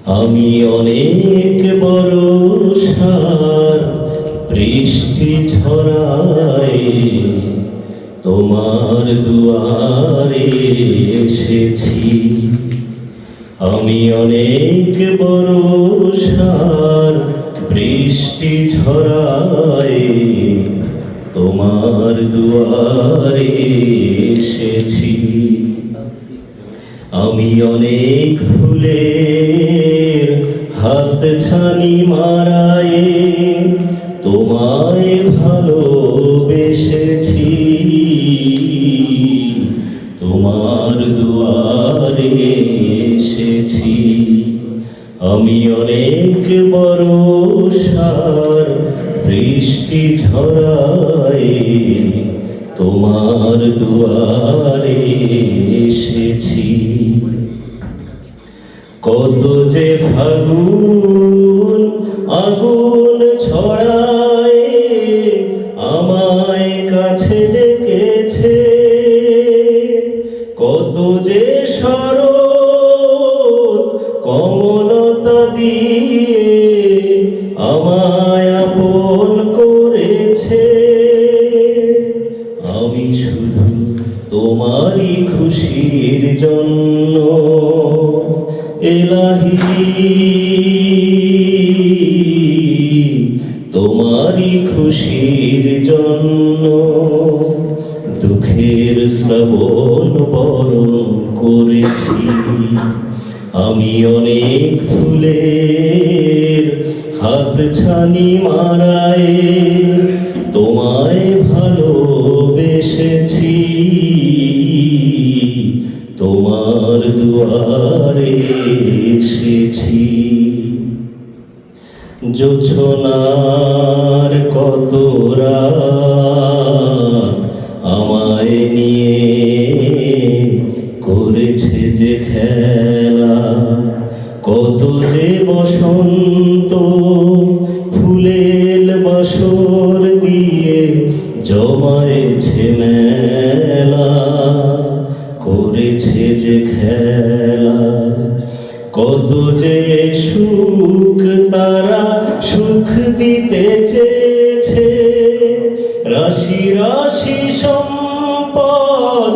আমি অনেক বর্ষার বৃষ্টি ঝরায় তোমার দুয়ারে এসেছি। আমি অনেক বর্ষার বৃষ্টি ঝরায় তোমার দুয়ারে এসেছি। আমি অনেক ফুলের হাতছানি মারায় তোমায় ভালোবেসেছি। তোমার দুয়ারে এসেছি। আমি অনেক বর্ষার বৃষ্টি ঝরায় তোমার দুয়ারে এসেছি। কত যে ফাগুন আগুন ছড়ায় আমায় কাছে ডেকেছে। কত যে শরৎ কমলতা দিয়ে আমায় আপন করেছে। আমি শুধু তোমারই খুশির জন্য এলাহি, তোমারই খুশির জন্য দুঃখের শ্রাবণ বরণ করেছি। আমি অনেক ফুলের হাতছানি মারায় তোমায় ভালোবেসেছি। তোমার দুয়ারে এসেছি। জোছনার কত রাত আমায় নিয়ে করেছে যে খেলা। কত যে বসন্ত ফুলের বাসর দিয়ে জমায়েছে মেলা। করেছে যে খেলা। কত যে সুখ তারা সুখ দিতে চেয়েছে। রাশি রাশি সম্পদ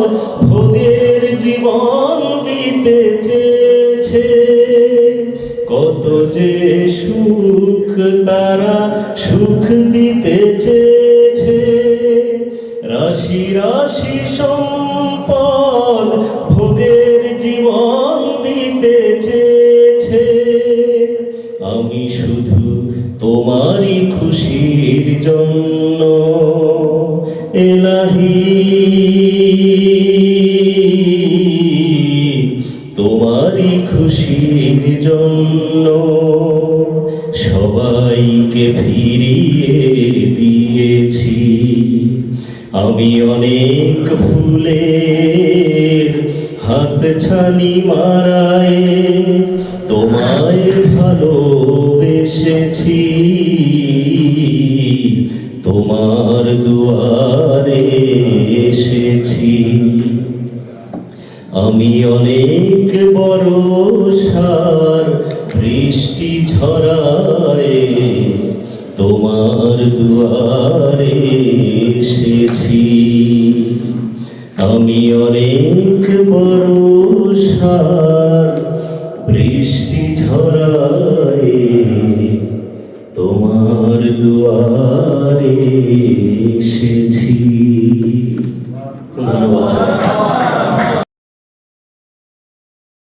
ভোগের জীবন দিতে চেয়েছে। কত যে সুখ তারা সুখ দিতে চেয়েছে। রাশি রাশি সম্পদ ভোগের জীবন দিতে চেয়েছে। আমি শুধু তোমারই খুশির জন্য এলাহি, তোমারই খুশির জন্য সবাইকে ফিরিয়ে দিয়েছি। আমি অনেক ফুলের হাতছানি মারায় তোমায় ভালোবেসেছি। তোমার দুয়ারে এসেছি। আমি অনেক বর্ষার বৃষ্টি ঝরায় তোমার দুয়ারে এসেছি। আমি অনেক বর্ষার বৃষ্টি ঝরায় তোমার দুয়ারে এসেছি। ধন্যবাদ।